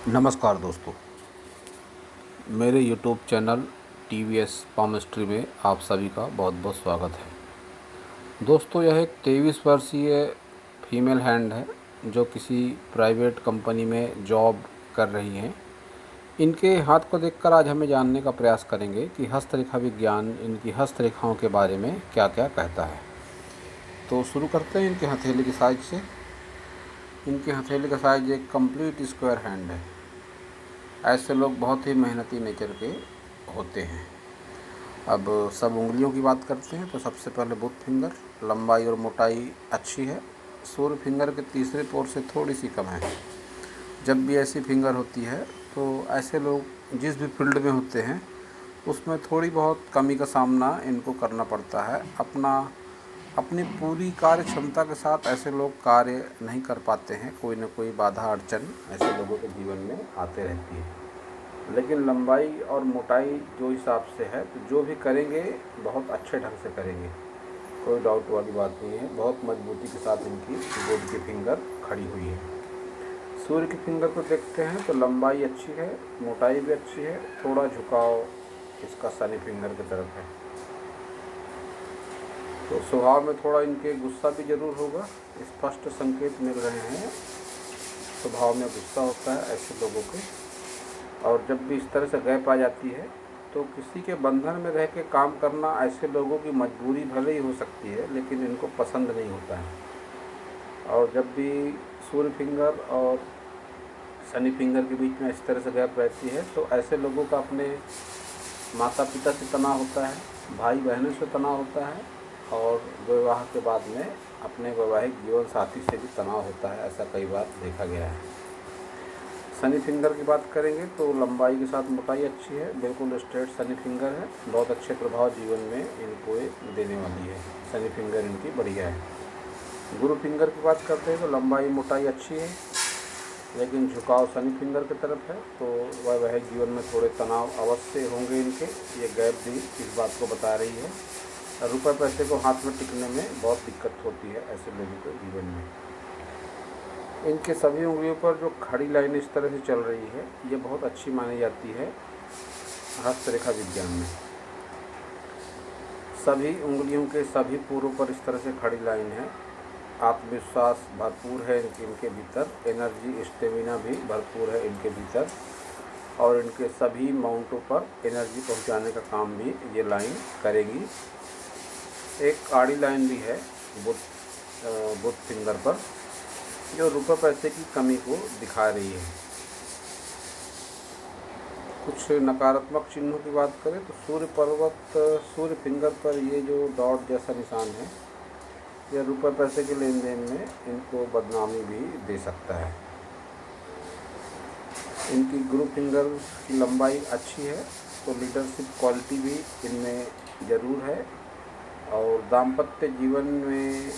नमस्कार दोस्तों, मेरे यूट्यूब चैनल टीवीएस पामिस्ट्री में आप सभी का बहुत बहुत स्वागत है। दोस्तों, यह एक 23 वर्षीय फीमेल हैंड है जो किसी प्राइवेट कंपनी में जॉब कर रही हैं। इनके हाथ को देखकर आज हमें जानने का प्रयास करेंगे कि हस्तरेखा विज्ञान इनकी हस्तरेखाओं के बारे में क्या क्या कहता है। तो शुरू करते हैं इनके हथेली की साइज से। इनके हथेली का साइज एक कंप्लीट स्क्वायर हैंड है। ऐसे लोग बहुत ही मेहनती नेचर के होते हैं। अब सब उंगलियों की बात करते हैं तो सबसे पहले बुध फिंगर, लंबाई और मोटाई अच्छी है। सूर्य फिंगर के तीसरे पोर से थोड़ी सी कम है। जब भी ऐसी फिंगर होती है तो ऐसे लोग जिस भी फील्ड में होते हैं उसमें थोड़ी बहुत कमी का सामना इनको करना पड़ता है। अपनी पूरी कार्य क्षमता के साथ ऐसे लोग कार्य नहीं कर पाते हैं। कोई न कोई बाधा अड़चन ऐसे लोगों के जीवन में आते रहती है। लेकिन लंबाई और मोटाई जो हिसाब से है तो जो भी करेंगे बहुत अच्छे ढंग से करेंगे, कोई डाउट वाली बात नहीं है। बहुत मजबूती के साथ इनकी बुध की फिंगर खड़ी हुई है। सूर्य की फिंगर को देखते हैं तो लंबाई अच्छी है, मोटाई भी अच्छी है। थोड़ा झुकाव इसका शनि फिंगर की तरफ है। तो स्वभाव में थोड़ा इनके गुस्सा भी ज़रूर होगा। स्पष्ट संकेत मिल रहे हैं, स्वभाव में गुस्सा होता है ऐसे लोगों के। और जब भी इस तरह से गैप आ जाती है तो किसी के बंधन में रह के काम करना ऐसे लोगों की मजबूरी भले ही हो सकती है, लेकिन इनको पसंद नहीं होता है। और जब भी सूर्य फिंगर और शनि फिंगर के बीच में इस तरह से गैप रहती है तो ऐसे लोगों का अपने माता पिता से तनाव होता है, भाई बहनों से तनाव होता है, और विवाह के बाद में अपने वैवाहिक जीवन साथी से भी तनाव होता है। ऐसा कई बार देखा गया है। शनि फिंगर की बात करेंगे तो लंबाई के साथ मोटाई अच्छी है, बिल्कुल स्ट्रेट शनि फिंगर है। बहुत अच्छे प्रभाव जीवन में इनको देने वाली है। शनि फिंगर इनकी बढ़िया है। गुरु फिंगर की बात करते हैं तो लंबाई मोटाई अच्छी है, लेकिन झुकाव शनि फिंगर की तरफ है। तो वैवाहिक जीवन में थोड़े तनाव अवश्य होंगे इनके। ये गैप भी इस बात को बता रही है। रुपए पैसे को हाथ में टिकने में बहुत दिक्कत होती है ऐसे लोगों के जीवन में। इनके सभी उंगलियों पर जो खड़ी लाइन इस तरह से चल रही है ये बहुत अच्छी मानी जाती है हस्तरेखा विज्ञान में। सभी उंगलियों के सभी पूरों पर इस तरह से खड़ी लाइन है। आत्मविश्वास भरपूर है इनके भीतर, एनर्जी स्टेमिना भी भरपूर है इनके भीतर, और इनके सभी माउंटों पर एनर्जी पहुंचाने का काम भी ये लाइन करेगी। एक आड़ी लाइन भी है बुध फिंगर पर जो रुपए पैसे की कमी को दिखा रही है। कुछ नकारात्मक चिन्हों की बात करें तो सूर्य फिंगर पर ये जो डॉट जैसा निशान है यह रुपए पैसे के लेन देन में इनको बदनामी भी दे सकता है। इनकी गुरु फिंगर की लंबाई अच्छी है तो लीडरशिप क्वालिटी भी इनमें ज़रूर है, और दाम्पत्य जीवन में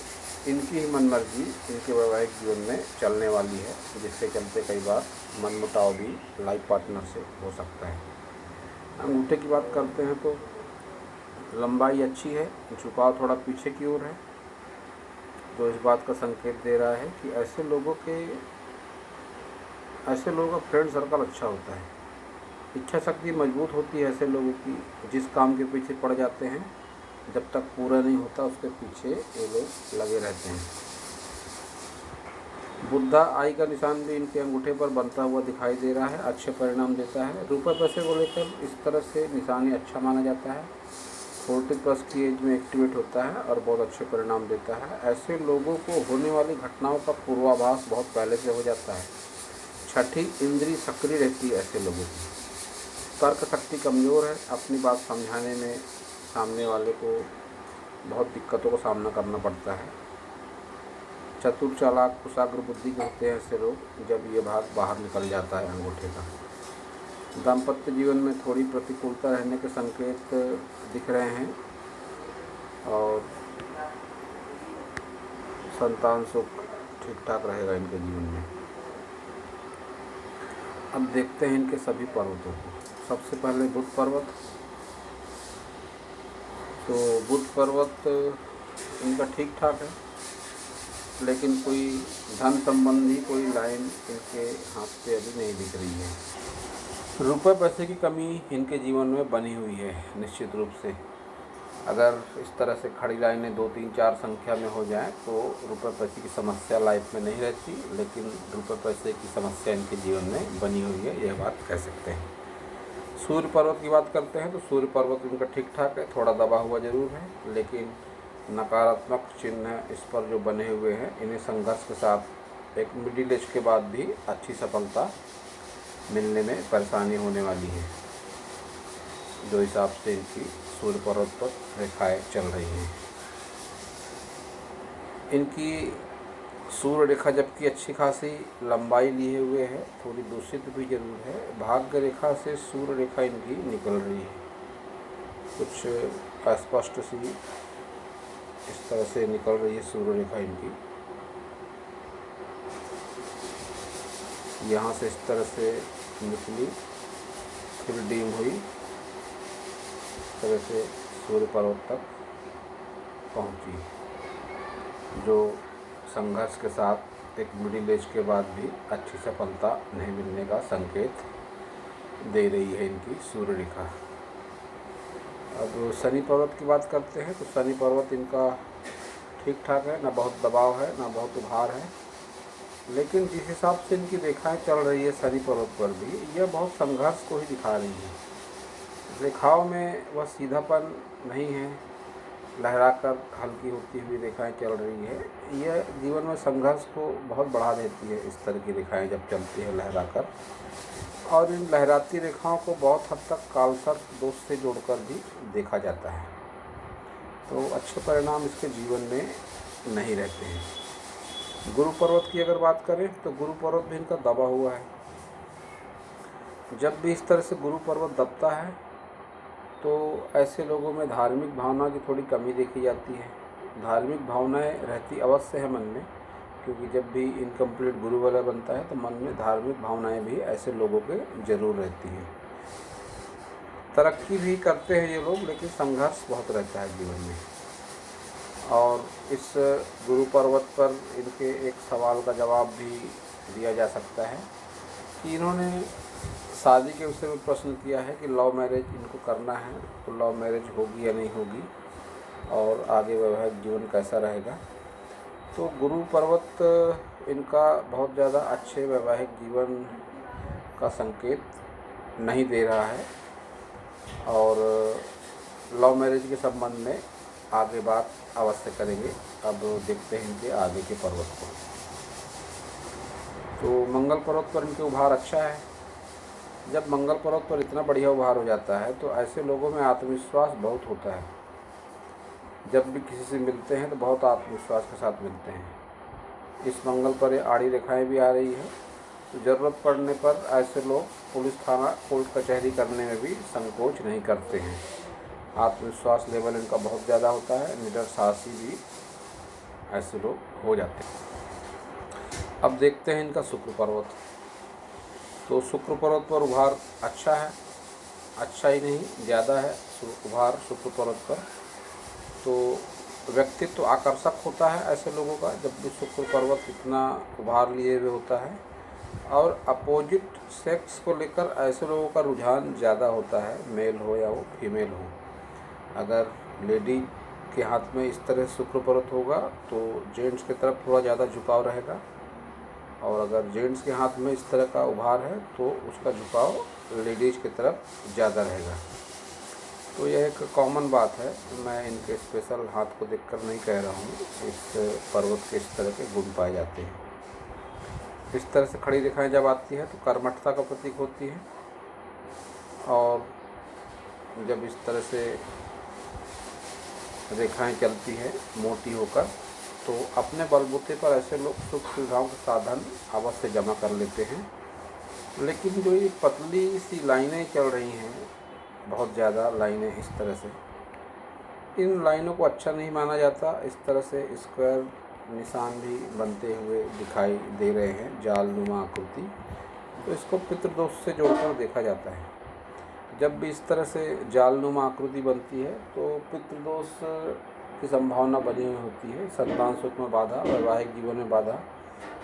इनकी ही मनमर्जी इनके वैवाहिक जीवन में चलने वाली है, जिसके चलते कई बार मनमुटाव भी लाइफ पार्टनर से हो सकता है। अंगूठे की बात करते हैं तो लंबाई अच्छी है, झुकाव थोड़ा पीछे की ओर है, जो इस बात का संकेत दे रहा है कि ऐसे लोगों का फ्रेंड सर्कल अच्छा होता है। इच्छा शक्ति मजबूत होती है ऐसे लोगों की। जिस काम के पीछे पड़ जाते हैं जब तक पूरा नहीं होता उसके पीछे ये लोग लगे रहते हैं। बुद्धा आई का निशान भी इनके अंगूठे पर बनता हुआ दिखाई दे रहा है, अच्छे परिणाम देता है। रुपए पैसे को लेकर इस तरह से निशान अच्छा माना जाता है। 40+ की एज में एक्टिवेट होता है और बहुत अच्छे परिणाम देता है। ऐसे लोगों को होने वाली घटनाओं का पूर्वाभास बहुत पहले से हो जाता है। छठी इंद्री सक्रिय रहती है ऐसे लोगों की। तर्क शक्ति कमज़ोर है, अपनी बात समझाने में सामने वाले को बहुत दिक्कतों का सामना करना पड़ता है। चतुर चालाक कुशाग्र बुद्धि के होते हैं ऐसे लोग जब ये भाग बाहर निकल जाता है अंगूठे का। दाम्पत्य जीवन में थोड़ी प्रतिकूलता रहने के संकेत दिख रहे हैं, और संतान सुख ठीक ठाक रहेगा इनके जीवन में। अब देखते हैं इनके सभी पर्वतों को। सबसे पहले बुध पर्वत। तो बुध पर्वत इनका ठीक ठाक है। लेकिन कोई धन संबंधी कोई लाइन इनके हाथ पे अभी नहीं दिख रही है। रुपए पैसे की कमी इनके जीवन में बनी हुई है निश्चित रूप से। अगर इस तरह से खड़ी लाइनें 2, 3, 4 संख्या में हो जाएं तो रुपए पैसे की समस्या लाइफ में नहीं रहती, लेकिन रुपए पैसे की समस्या इनके जीवन में बनी हुई है, यह बात कह सकते हैं। सूर्य पर्वत की बात करते हैं तो सूर्य पर्वत इनका ठीक ठाक है, थोड़ा दबा हुआ ज़रूर है, लेकिन नकारात्मक चिन्ह इस पर जो बने हुए हैं, इन्हें संघर्ष के साथ एक मिडिल एज के बाद भी अच्छी सफलता मिलने में परेशानी होने वाली है, जो हिसाब से इनकी सूर्य पर्वत पर रेखाएं चल रही हैं। इनकी सूर्य रेखा जबकि अच्छी खासी लंबाई लिए हुए है, थोड़ी दूषित भी जरूर है। भाग्य रेखा से सूर्य रेखा इनकी निकल रही है, कुछ अस्पष्ट सी इस तरह से निकल रही है सूर्य रेखा इनकी। यहाँ से इस तरह से निकली, फिर डीम हुई, इस तरह से सूर्य पर्वत तक पहुँची, जो संघर्ष के साथ एक मिडिल एज के बाद भी अच्छी सफलता नहीं मिलने का संकेत दे रही है इनकी सूर्य रेखा। अब शनि पर्वत की बात करते हैं तो शनि पर्वत इनका ठीक ठाक है, ना बहुत दबाव है ना बहुत उभार है, लेकिन जिस हिसाब से इनकी रेखाएं चल रही है शनि पर्वत पर भी, यह बहुत संघर्ष को ही दिखा रही है। रेखाओं में वह सीधापन नहीं है, लहराकर हल्की होती हुई रेखाएं चल रही है। यह जीवन में संघर्ष को बहुत बढ़ा देती है इस तरह की रेखाएं जब चलती है लहराकर, और इन लहराती रेखाओं को बहुत हद तक कालसर्प दोष से जोड़कर भी देखा जाता है, तो अच्छे परिणाम इसके जीवन में नहीं रहते हैं। गुरु पर्वत की अगर बात करें तो गुरु पर्वत भी इनका दबा हुआ है। जब भी इस तरह से गुरु पर्वत दबता है तो ऐसे लोगों में धार्मिक भावना की थोड़ी कमी देखी जाती है। धार्मिक भावनाएं रहती अवश्य है मन में, क्योंकि जब भी इनकम्प्लीट गुरु वाला बनता है तो मन में धार्मिक भावनाएं भी ऐसे लोगों के जरूर रहती हैं। तरक्की भी करते हैं ये लोग, लेकिन संघर्ष बहुत रहता है जीवन में। और इस गुरु पर्वत पर इनके एक सवाल का जवाब भी दिया जा सकता है कि इन्होंने शादी के विषय में प्रश्न किया है कि लव मैरिज इनको करना है तो लव मैरिज होगी या नहीं होगी, और आगे वैवाहिक जीवन कैसा रहेगा। तो गुरु पर्वत इनका बहुत ज़्यादा अच्छे वैवाहिक जीवन का संकेत नहीं दे रहा है, और लव मैरिज के संबंध में आगे बात अवश्य करेंगे। अब देखते हैं इनके आगे के पर्वत को। तो मंगल पर्वत पर इनके उभार अच्छा है। जब मंगल पर्वत पर इतना बढ़िया उभार हो जाता है तो ऐसे लोगों में आत्मविश्वास बहुत होता है। जब भी किसी से मिलते हैं तो बहुत आत्मविश्वास के साथ मिलते हैं। इस मंगल पर ये आड़ी रेखाएं भी आ रही है, तो ज़रूरत पड़ने पर ऐसे लोग पुलिस थाना कोर्ट कचहरी करने में भी संकोच नहीं करते हैं। आत्मविश्वास लेवल इनका बहुत ज़्यादा होता है, निडर साहसी भी ऐसे लोग हो जाते हैं। अब देखते हैं इनका शुक्र पर्वत। तो शुक्र पर्वत पर उभार अच्छा है, अच्छा ही नहीं ज़्यादा है उभार शुक्र पर्वत पर। तो व्यक्तित्व तो आकर्षक होता है ऐसे लोगों का जब भी शुक्र पर्वत इतना उभार लिए हुए होता है, और अपोजिट सेक्स को लेकर ऐसे लोगों का रुझान ज़्यादा होता है, मेल हो या वो फीमेल हो। अगर लेडी के हाथ में इस तरह शुक्र पर्वत होगा तो जेंट्स की तरफ थोड़ा ज़्यादा झुकाव रहेगा, और अगर जेंट्स के हाथ में इस तरह का उभार है तो उसका झुकाव लेडीज़ की तरफ ज़्यादा रहेगा। तो यह एक कॉमन बात है, मैं इनके स्पेशल हाथ को देखकर नहीं कह रहा हूँ। इस पर्वत के इस तरह के गुण पाए जाते हैं। इस तरह से खड़ी रेखाएं जब आती हैं तो कर्मठता का प्रतीक होती है, और जब इस तरह से रेखाएं चलती है मोटी होकर तो अपने बलबूते पर ऐसे लोग सुख सुविधाओं के साधन अवश्य जमा कर लेते हैं। लेकिन जो ये पतली सी लाइनें चल रही हैं, बहुत ज़्यादा लाइनें इस तरह से, इन लाइनों को अच्छा नहीं माना जाता। इस तरह से स्क्वायर निशान भी बनते हुए दिखाई दे रहे हैं, जालनुमा आकृति, तो इसको पितृदोष से जोड़कर देखा जाता है। जब भी इस तरह से जालनुमा आकृति बनती है तो पितृदोष की संभावना बनी हुई होती है। संतान सुख में बाधा, वैवाहिक जीवन में बाधा,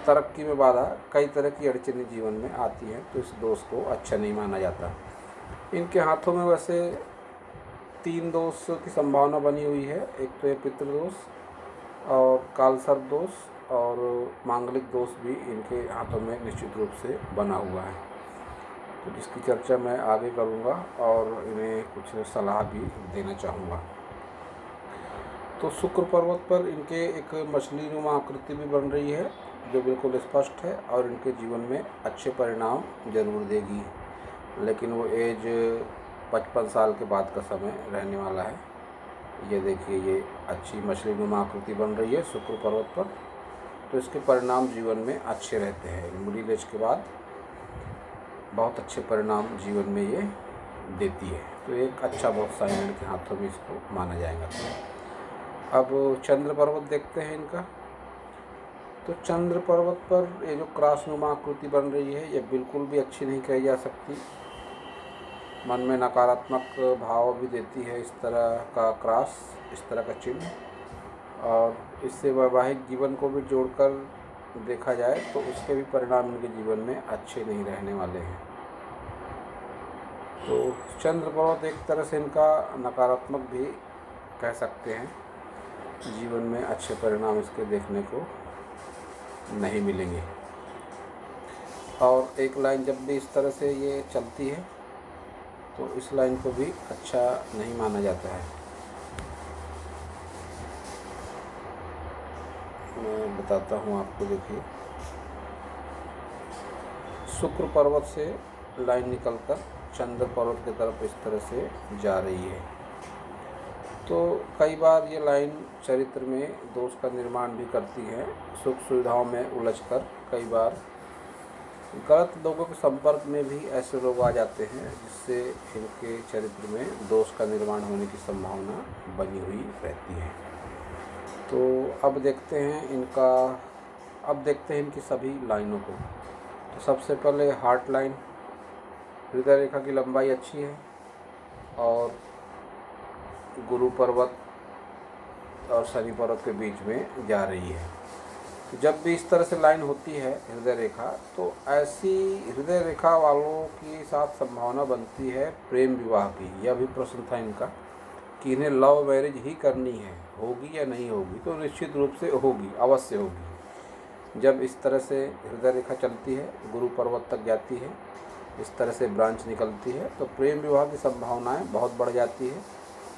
तरक्की में बाधा, कई तरह की अड़चनें जीवन में आती हैं, तो इस दोष को अच्छा नहीं माना जाता। इनके हाथों में वैसे 3 दोष की संभावना बनी हुई है। एक तो ये पितृदोष और कालसर्प दोष और मांगलिक दोष भी इनके हाथों में निश्चित रूप से बना हुआ है, तो जिसकी चर्चा मैं आगे करूँगा और इन्हें कुछ सलाह भी देना चाहूँगा। तो शुक्र पर्वत पर इनके एक मछली नुमा आकृति भी बन रही है, जो बिल्कुल स्पष्ट है और इनके जीवन में अच्छे परिणाम जरूर देगी, लेकिन वो एज 55 साल के बाद का समय रहने वाला है। ये देखिए, ये अच्छी मछली नुमा आकृति बन रही है शुक्र पर्वत पर, तो इसके परिणाम जीवन में अच्छे रहते हैं। मिडिल एज के बाद बहुत अच्छे परिणाम जीवन में ये देती है, तो एक अच्छा बहुत साइन इनके हाथों में इसको माना जाएगा। अब चंद्र पर्वत देखते हैं इनका। तो चंद्र पर्वत पर ये जो क्रॉसनुमा आकृति बन रही है, ये बिल्कुल भी अच्छी नहीं कही जा सकती। मन में नकारात्मक भाव भी देती है इस तरह का क्रॉस, इस तरह का चिन्ह, और इससे वैवाहिक जीवन को भी जोड़कर देखा जाए तो उसके भी परिणाम इनके जीवन में अच्छे नहीं रहने वाले हैं। तो चंद्र पर्वत एक तरह से इनका नकारात्मक भी कह सकते हैं, जीवन में अच्छे परिणाम इसके देखने को नहीं मिलेंगे। और एक लाइन जब भी इस तरह से ये चलती है तो इस लाइन को भी अच्छा नहीं माना जाता है। मैं बताता हूँ आपको, देखिए शुक्र पर्वत से लाइन निकलकर चंद्र पर्वत की तरफ इस तरह से जा रही है, तो कई बार ये लाइन चरित्र में दोष का निर्माण भी करती है। सुख सुविधाओं में उलझकर कई बार गलत लोगों के संपर्क में भी ऐसे लोग आ जाते हैं, जिससे इनके चरित्र में दोष का निर्माण होने की संभावना बनी हुई रहती है। तो अब देखते हैं इनकी सभी लाइनों को। तो सबसे पहले हार्ट लाइन, हृदय रेखा की लंबाई अच्छी है और गुरु पर्वत और शनि पर्वत के बीच में जा रही है। तो जब भी इस तरह से लाइन होती है हृदय रेखा, तो ऐसी हृदय रेखा वालों के साथ संभावना बनती है प्रेम विवाह की। यह भी प्रश्न था इनका कि इन्हें लव मैरिज ही करनी है, होगी या नहीं होगी, तो निश्चित रूप से होगी, अवश्य होगी। जब इस तरह से हृदय रेखा चलती है, गुरु पर्वत तक जाती है, इस तरह से ब्रांच निकलती है, तो प्रेम विवाह की संभावनाएं बहुत बढ़ जाती है।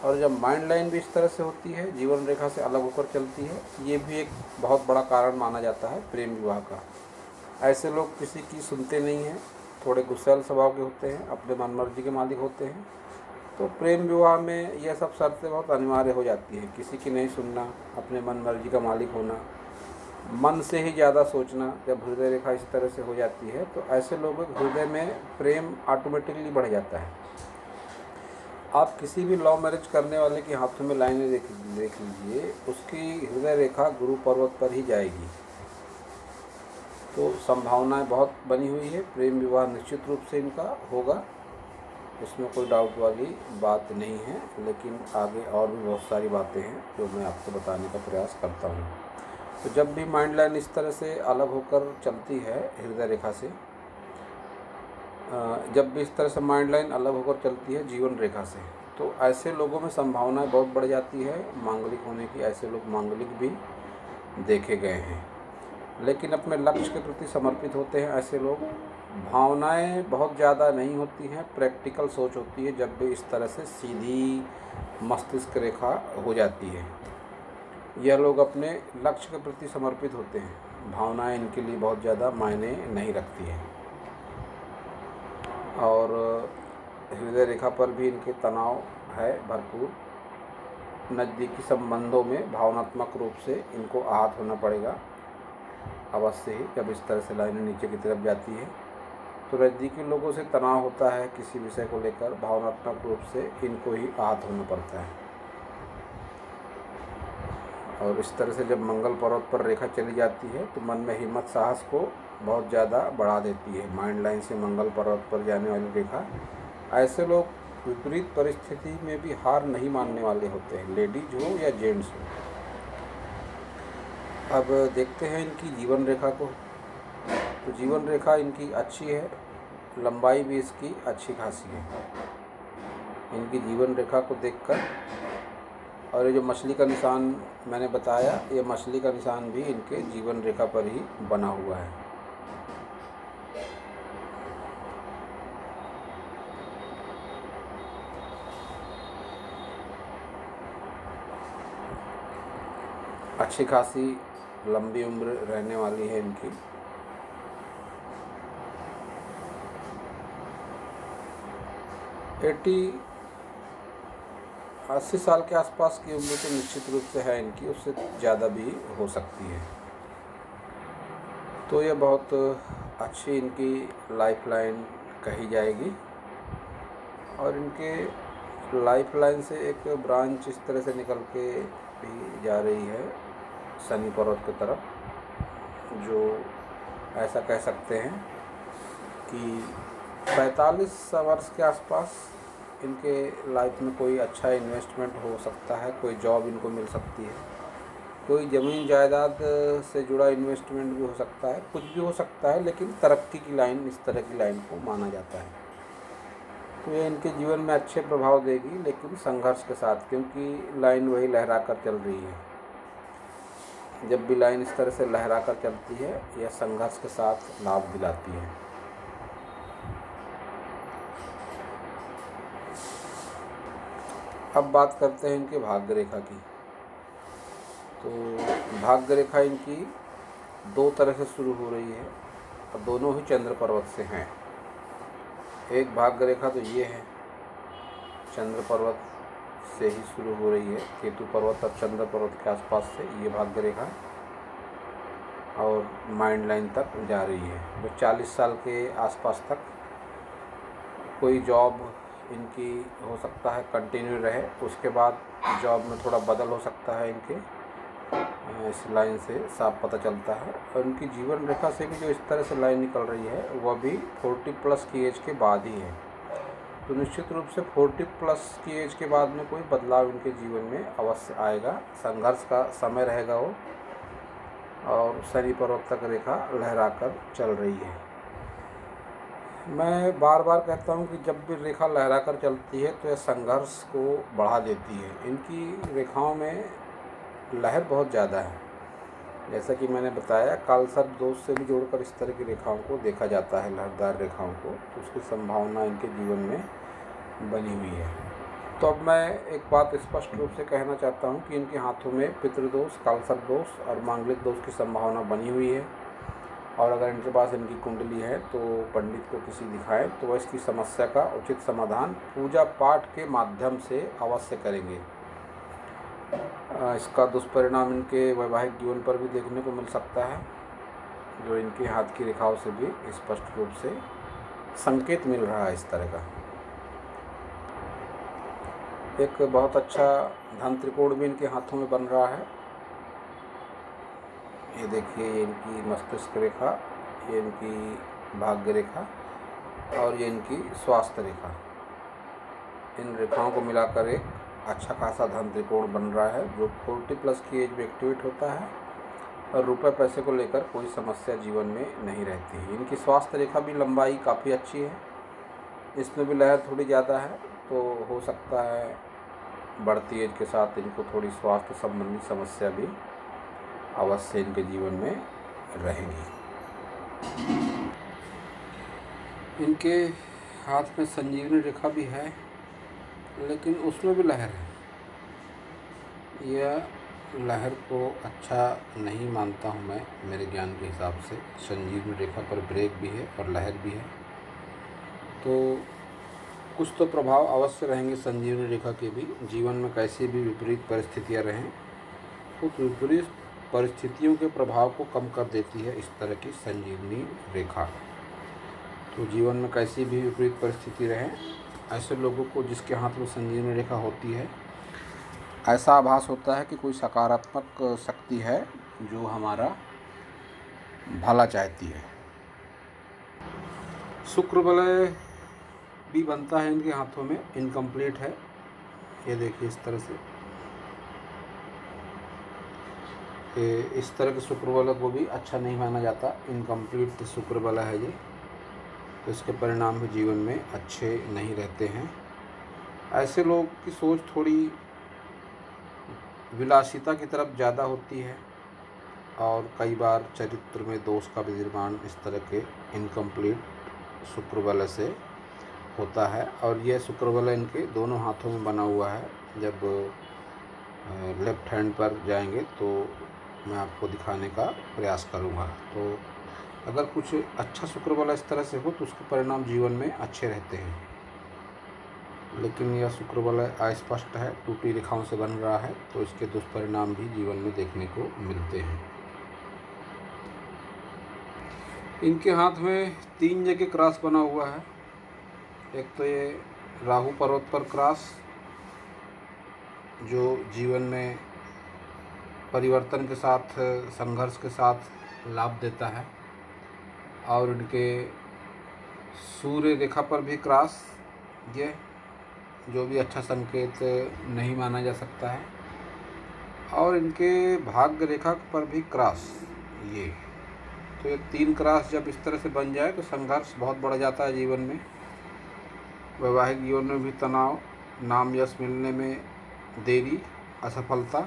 और जब माइंड लाइन भी इस तरह से होती है, जीवन रेखा से अलग होकर चलती है, ये भी एक बहुत बड़ा कारण माना जाता है प्रेम विवाह का। ऐसे लोग किसी की सुनते नहीं हैं, थोड़े गुस्सैल स्वभाव के होते हैं, अपने मनमर्जी के मालिक होते हैं। तो प्रेम विवाह में यह सब शर्तें बहुत अनिवार्य हो जाती हैं। किसी की नहीं सुनना, अपने मनमर्जी का मालिक होना, मन से ही ज़्यादा सोचना। जब हृदय रेखा इस तरह से हो जाती है तो ऐसे लोगों के हृदय में प्रेम ऑटोमेटिकली बढ़ जाता है। आप किसी भी लव मैरिज करने वाले के हाथों में लाइनें देख लीजिए, उसकी हृदय रेखा गुरु पर्वत पर ही जाएगी। तो संभावनाएं बहुत बनी हुई है, प्रेम विवाह निश्चित रूप से इनका होगा, इसमें कोई डाउट वाली बात नहीं है। लेकिन आगे और भी बहुत सारी बातें हैं जो मैं आपको बताने का प्रयास करता हूँ। तो जब भी माइंड लाइन इस तरह से अलग होकर चलती है हृदय रेखा से, जब भी इस तरह से माइंड लाइन अलग होकर चलती है जीवन रेखा से, तो ऐसे लोगों में संभावनाएं बहुत बढ़ जाती है मांगलिक होने की। ऐसे लोग मांगलिक भी देखे गए हैं, लेकिन अपने लक्ष्य के प्रति समर्पित होते हैं ऐसे लोग। भावनाएं बहुत ज़्यादा नहीं होती हैं, प्रैक्टिकल सोच होती है जब भी इस तरह से सीधी मस्तिष्क रेखा हो जाती है। यह लोग अपने लक्ष्य के प्रति समर्पित होते हैं, भावनाएं इनके लिए बहुत ज़्यादा मायने नहीं रखती हैं। और हृदय रेखा पर भी इनके तनाव है भरपूर। नज़दीकी संबंधों में भावनात्मक रूप से इनको आहत होना पड़ेगा अवश्य ही। जब इस तरह से लाइनें नीचे की तरफ जाती है तो नज़दीकी लोगों से तनाव होता है, किसी विषय को लेकर भावनात्मक रूप से इनको ही आहत होना पड़ता है। और इस तरह से जब मंगल पर्वत पर रेखा चली जाती है तो मन में हिम्मत साहस को बहुत ज़्यादा बढ़ा देती है। माइंड लाइन से मंगल पर्वत पर जाने वाली रेखा, ऐसे लोग विपरीत परिस्थिति में भी हार नहीं मानने वाले होते हैं, लेडीज हो या जेंट्स हो। अब देखते हैं इनकी जीवन रेखा को। तो जीवन रेखा इनकी अच्छी है, लंबाई भी इसकी अच्छी खासी है। इनकी जीवन रेखा को देखकर, और ये जो मछली का निशान मैंने बताया, ये मछली का निशान भी इनके जीवन रेखा पर ही बना हुआ है। अच्छी खासी लंबी उम्र रहने वाली है इनकी। एटी 80 साल के आसपास की उम्र तो निश्चित रूप से है इनकी, उससे ज़्यादा भी हो सकती है। तो ये बहुत अच्छी इनकी लाइफ लाइन कही जाएगी। और इनके लाइफ लाइन से एक ब्रांच इस तरह से निकल के भी जा रही है शनि पर्वत की तरफ, जो ऐसा कह सकते हैं कि 45 वर्ष के आसपास इनके लाइफ में कोई अच्छा इन्वेस्टमेंट हो सकता है, कोई जॉब इनको मिल सकती है, कोई ज़मीन जायदाद से जुड़ा इन्वेस्टमेंट भी हो सकता है, कुछ भी हो सकता है, लेकिन तरक्की की लाइन, इस तरह की लाइन को माना जाता है। तो ये इनके जीवन में अच्छे प्रभाव देगी, लेकिन संघर्ष के साथ, क्योंकि लाइन वही लहरा कर चल रही है। जब भी लाइन इस तरह से लहरा कर चलती है, यह संघर्ष के साथ लाभ दिलाती है। अब बात करते हैं इनके भाग्य रेखा की। तो भाग्य रेखा इनकी दो तरह से शुरू हो रही है, और दोनों ही चंद्र पर्वत से हैं। एक भाग्य रेखा तो ये है, चंद्र पर्वत से ही शुरू हो रही है, केतु पर्वत और चंद्र पर्वत के आसपास से ये भाग्य रेखा, और माइंड लाइन तक जा रही है। जो 40 साल के आसपास तक कोई जॉब इनकी हो सकता है कंटिन्यू रहे, उसके बाद जॉब में थोड़ा बदल हो सकता है इनके, इस लाइन से साफ पता चलता है। और उनकी जीवन रेखा से भी जो इस तरह से लाइन निकल रही है, वह भी 40+ की एज के बाद ही है। तो निश्चित रूप से 40+ की एज के बाद में कोई बदलाव इनके जीवन में अवश्य आएगा। संघर्ष का समय रहेगा वो, और शनि पर्वत तक रेखा लहरा कर चल रही है। मैं बार बार कहता हूँ कि जब भी रेखा लहरा कर चलती है तो यह संघर्ष को बढ़ा देती है। इनकी रेखाओं में लहर बहुत ज़्यादा है। जैसा कि मैंने बताया, कालसर्प दोष से भी जोड़कर इस तरह की रेखाओं को देखा जाता है, लहरदार रेखाओं को, तो उसकी संभावना इनके जीवन में बनी हुई है। तो अब मैं एक बात स्पष्ट रूप से कहना चाहता हूँ कि इनके हाथों में पितृदोष, कालसर्प दोष और मांगलिक दोष की संभावना बनी हुई है। और अगर इनके पास इनकी कुंडली है तो पंडित को किसी दिखाएं, तो वह इसकी समस्या का उचित समाधान पूजा पाठ के माध्यम से अवश्य करेंगे। इसका दुष्परिणाम इनके वैवाहिक जीवन पर भी देखने को मिल सकता है, जो इनके हाथ की रेखाओं से भी स्पष्ट रूप से संकेत मिल रहा है इस तरह का। एक बहुत अच्छा धन त्रिकोण भी इनके हाथों में बन रहा है। ये देखिए, ये इनकी मस्तिष्क रेखा, ये इनकी भाग्य रेखा, और ये इनकी स्वास्थ्य रेखा। इन रेखाओं को मिलाकर एक अच्छा खासा धन त्रिकोण बन रहा है, जो 40+ की एज में एक्टिवेट होता है, और रुपए पैसे को लेकर कोई समस्या जीवन में नहीं रहती है। इनकी स्वास्थ्य रेखा भी लंबाई काफ़ी अच्छी है, इसमें भी लहर थोड़ी ज़्यादा है, तो हो सकता है बढ़ती एज के साथ इनको थोड़ी स्वास्थ्य संबंधी समस्या भी अवश्य इनके जीवन में रहेंगी। इनके हाथ में संजीवनी रेखा भी है, लेकिन उसमें भी लहर है। यह लहर को अच्छा नहीं मानता हूँ मैं, मेरे ज्ञान के हिसाब से। संजीवनी रेखा पर ब्रेक भी है और लहर भी है, तो कुछ तो प्रभाव अवश्य रहेंगे संजीवनी रेखा के भी। जीवन में कैसी भी विपरीत परिस्थितियाँ रहें, उस विपरीत परिस्थितियों के प्रभाव को कम कर देती है इस तरह की संजीवनी रेखा। तो जीवन में कैसी भी विपरीत परिस्थिति रहे, ऐसे लोगों को जिसके हाथ में संजीवनी रेखा होती है, ऐसा आभास होता है कि कोई सकारात्मक शक्ति है जो हमारा भला चाहती है। शुक्र बलय भी बनता है इनके हाथों में इनकम्प्लीट है। ये देखिए इस तरह से, इस तरह के शुक्रबला को भी अच्छा नहीं माना जाता, इनकम्प्लीट शुक्रबला है ये, तो इसके परिणाम भी जीवन में अच्छे नहीं रहते हैं। ऐसे लोग की सोच थोड़ी विलासिता की तरफ ज़्यादा होती है और कई बार चरित्र में दोष का भी निर्माण इस तरह के इनकम्प्लीट शुक्रबला से होता है। और यह शुक्रबला इनके दोनों हाथों में बना हुआ है। जब लेफ्ट हैंड पर जाएंगे तो मैं आपको दिखाने का प्रयास करूंगा। तो अगर कुछ अच्छा शुक्रबला इस तरह से हो तो उसके परिणाम जीवन में अच्छे रहते हैं, लेकिन यह शुक्रबला अस्पष्ट है, टूटी रेखाओं से बन रहा है, तो इसके दुष्परिणाम भी जीवन में देखने को मिलते हैं। इनके हाथ में 3 जगह क्रॉस बना हुआ है। एक तो ये राहु पर्वत पर क्रॉस, जो जीवन में परिवर्तन के साथ, संघर्ष के साथ लाभ देता है। और इनके सूर्य रेखा पर भी क्रॉस, ये जो भी अच्छा संकेत नहीं माना जा सकता है। और इनके भाग्य रेखा पर भी क्रॉस, ये तो ये 3 क्रॉस जब इस तरह से बन जाए तो संघर्ष बहुत बढ़ जाता है जीवन में। वैवाहिक जीवन में भी तनाव, नाम यश मिलने में देरी, असफलता,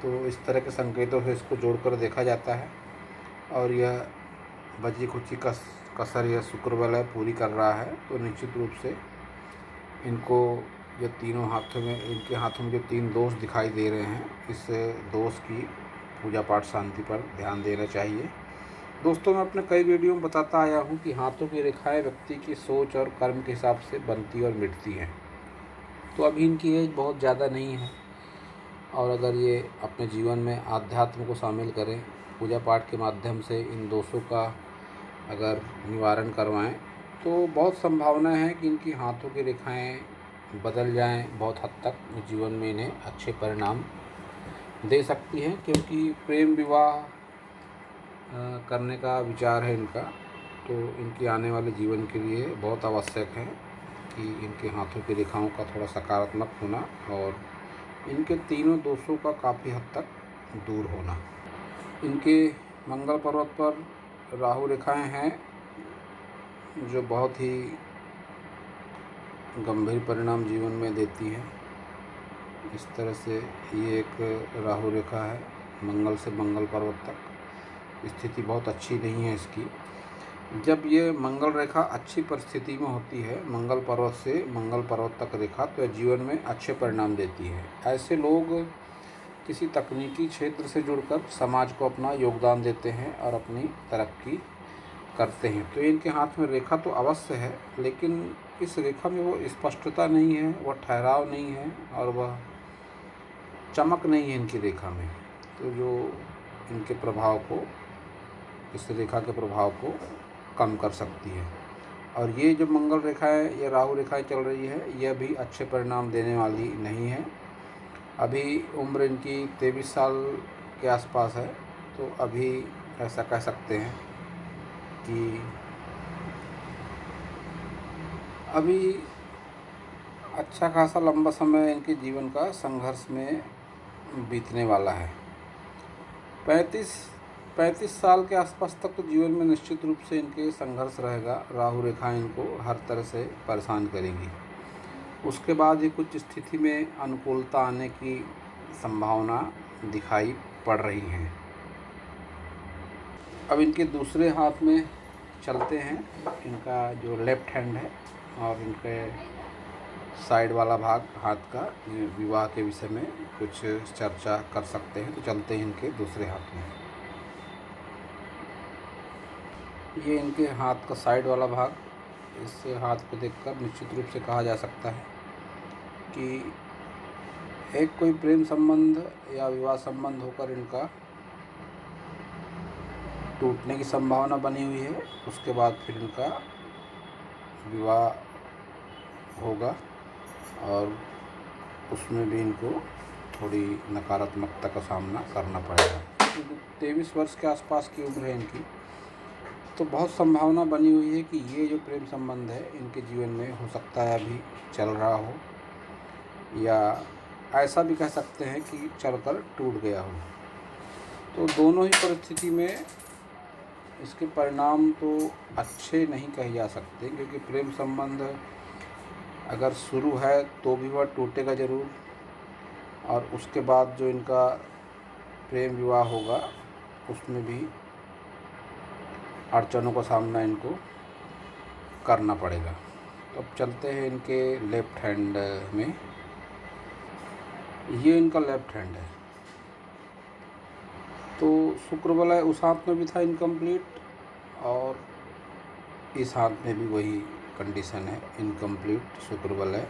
तो इस तरह के संकेतों से इसको जोड़कर देखा जाता है। और यह बची खुची कसर यह शुक्रबला पूरी कर रहा है। तो निश्चित रूप से इनको जो तीनों हाथों में, इनके हाथों में जो 3 दोष दिखाई दे रहे हैं, इस दोष की पूजा पाठ शांति पर ध्यान देना चाहिए। दोस्तों, मैं अपने कई वीडियो में बताता आया हूँ कि हाथों की रेखाएं व्यक्ति की सोच और कर्म के हिसाब से बनती और मिटती हैं। तो अभी इनकी एज बहुत ज़्यादा नहीं है, और अगर ये अपने जीवन में आध्यात्म को शामिल करें, पूजा पाठ के माध्यम से इन दोषों का अगर निवारण करवाएं, तो बहुत संभावना है कि इनकी हाथों की रेखाएं बदल जाएं, बहुत हद तक जीवन में इन्हें अच्छे परिणाम दे सकती हैं। क्योंकि प्रेम विवाह करने का विचार है इनका, तो इनकी आने वाले जीवन के लिए बहुत आवश्यक है कि इनके हाथों की रेखाओं का थोड़ा सकारात्मक होना और इनके तीनों दोषों का काफ़ी हद तक दूर होना। इनके मंगल पर्वत पर राहु रेखाएं हैं, जो बहुत ही गंभीर परिणाम जीवन में देती हैं। इस तरह से ये एक राहु रेखा है, मंगल से मंगल पर्वत तक स्थिति बहुत अच्छी नहीं है इसकी। जब ये मंगल रेखा अच्छी परिस्थिति में होती है, मंगल पर्वत से मंगल पर्वत तक रेखा, तो जीवन में अच्छे परिणाम देती है। ऐसे लोग किसी तकनीकी क्षेत्र से जुड़कर समाज को अपना योगदान देते हैं और अपनी तरक्की करते हैं। तो इनके हाथ में रेखा तो अवश्य है, लेकिन इस रेखा में वो स्पष्टता नहीं है, वह ठहराव नहीं है और वह चमक नहीं है इनकी रेखा में। तो जो इनके प्रभाव को, इस रेखा के प्रभाव को कम कर सकती है। और ये जो मंगल रेखाएं, ये राहु रेखाएं चल रही है, यह भी अच्छे परिणाम देने वाली नहीं है। अभी उम्र इनकी 23 साल के आसपास है, तो अभी ऐसा कह सकते हैं कि अभी अच्छा खासा लंबा समय इनके जीवन का संघर्ष में बीतने वाला है। 35 साल के आसपास तक तो जीवन में निश्चित रूप से इनके संघर्ष रहेगा। राहु रेखाएं इनको हर तरह से परेशान करेंगी। उसके बाद ही कुछ स्थिति में अनुकूलता आने की संभावना दिखाई पड़ रही है। अब इनके दूसरे हाथ में चलते हैं। इनका जो लेफ्ट हैंड है और इनके साइड वाला भाग हाथ का, विवाह के विषय में कुछ चर्चा कर सकते हैं। तो चलते हैं इनके दूसरे हाथ में। ये इनके हाथ का साइड वाला भाग, इस हाथ को देखकर निश्चित रूप से कहा जा सकता है कि एक कोई प्रेम संबंध या विवाह संबंध होकर इनका टूटने की संभावना बनी हुई है। उसके बाद फिर इनका विवाह होगा और उसमें भी इनको थोड़ी नकारात्मकता का सामना करना पड़ेगा। 23 वर्ष के आसपास की उम्र है इनकी, तो बहुत संभावना बनी हुई है कि ये जो प्रेम संबंध है इनके जीवन में हो सकता है अभी चल रहा हो, या ऐसा भी कह सकते हैं कि चलकर टूट गया हो। तो दोनों ही परिस्थिति में इसके परिणाम तो अच्छे नहीं कहे जा सकते, क्योंकि प्रेम संबंध अगर शुरू है तो भी वह टूटेगा ज़रूर, और उसके बाद जो इनका प्रेम विवाह होगा उसमें भी अड़चनों का सामना इनको करना पड़ेगा। तो अब चलते हैं इनके लेफ्ट हैंड में। ये इनका लेफ्ट हैंड है, तो शुक्र वलय उस हाथ में भी था इनकम्प्लीट, और इस हाथ में भी वही कंडीशन है, इनकम्प्लीट शुक्र वलय।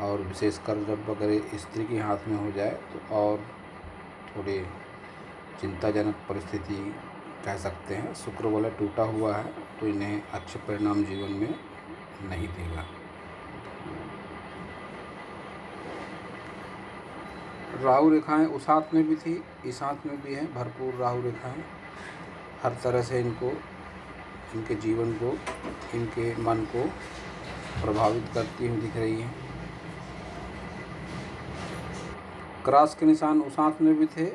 और विशेषकर जब अगर स्त्री के हाथ में हो जाए तो और थोड़ी चिंताजनक परिस्थिति कह सकते हैं। शुक्र वलय टूटा हुआ है तो इन्हें अच्छे परिणाम जीवन में नहीं देगा। राहु रेखाएं उस हाथ में भी थी, इस हाथ में भी हैं, भरपूर राहु रेखाएं हर तरह से इनको, इनके जीवन को, इनके मन को प्रभावित करती हुई दिख रही हैं। क्रॉस के निशान उस हाथ में भी थे,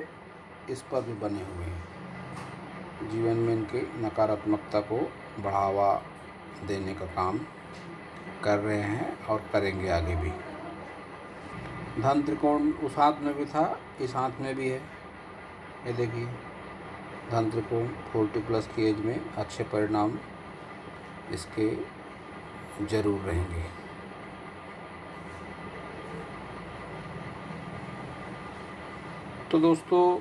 इस पर भी बने हुए हैं। जीवन में इनके नकारात्मकता को बढ़ावा देने का काम कर रहे हैं और करेंगे आगे भी। धन त्रिकोण उस हाथ में भी था, इस हाथ में भी है। ये देखिए धन त्रिकोण 40+ की एज में अच्छे परिणाम इसके ज़रूर रहेंगे। तो दोस्तों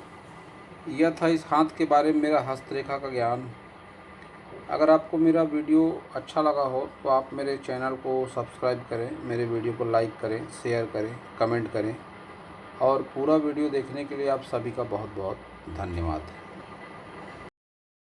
यह था इस हाथ के बारे में मेरा हस्तरेखा का ज्ञान। अगर आपको मेरा वीडियो अच्छा लगा हो तो आप मेरे चैनल को सब्सक्राइब करें, मेरे वीडियो को लाइक करें, शेयर करें, कमेंट करें, और पूरा वीडियो देखने के लिए आप सभी का बहुत बहुत धन्यवाद।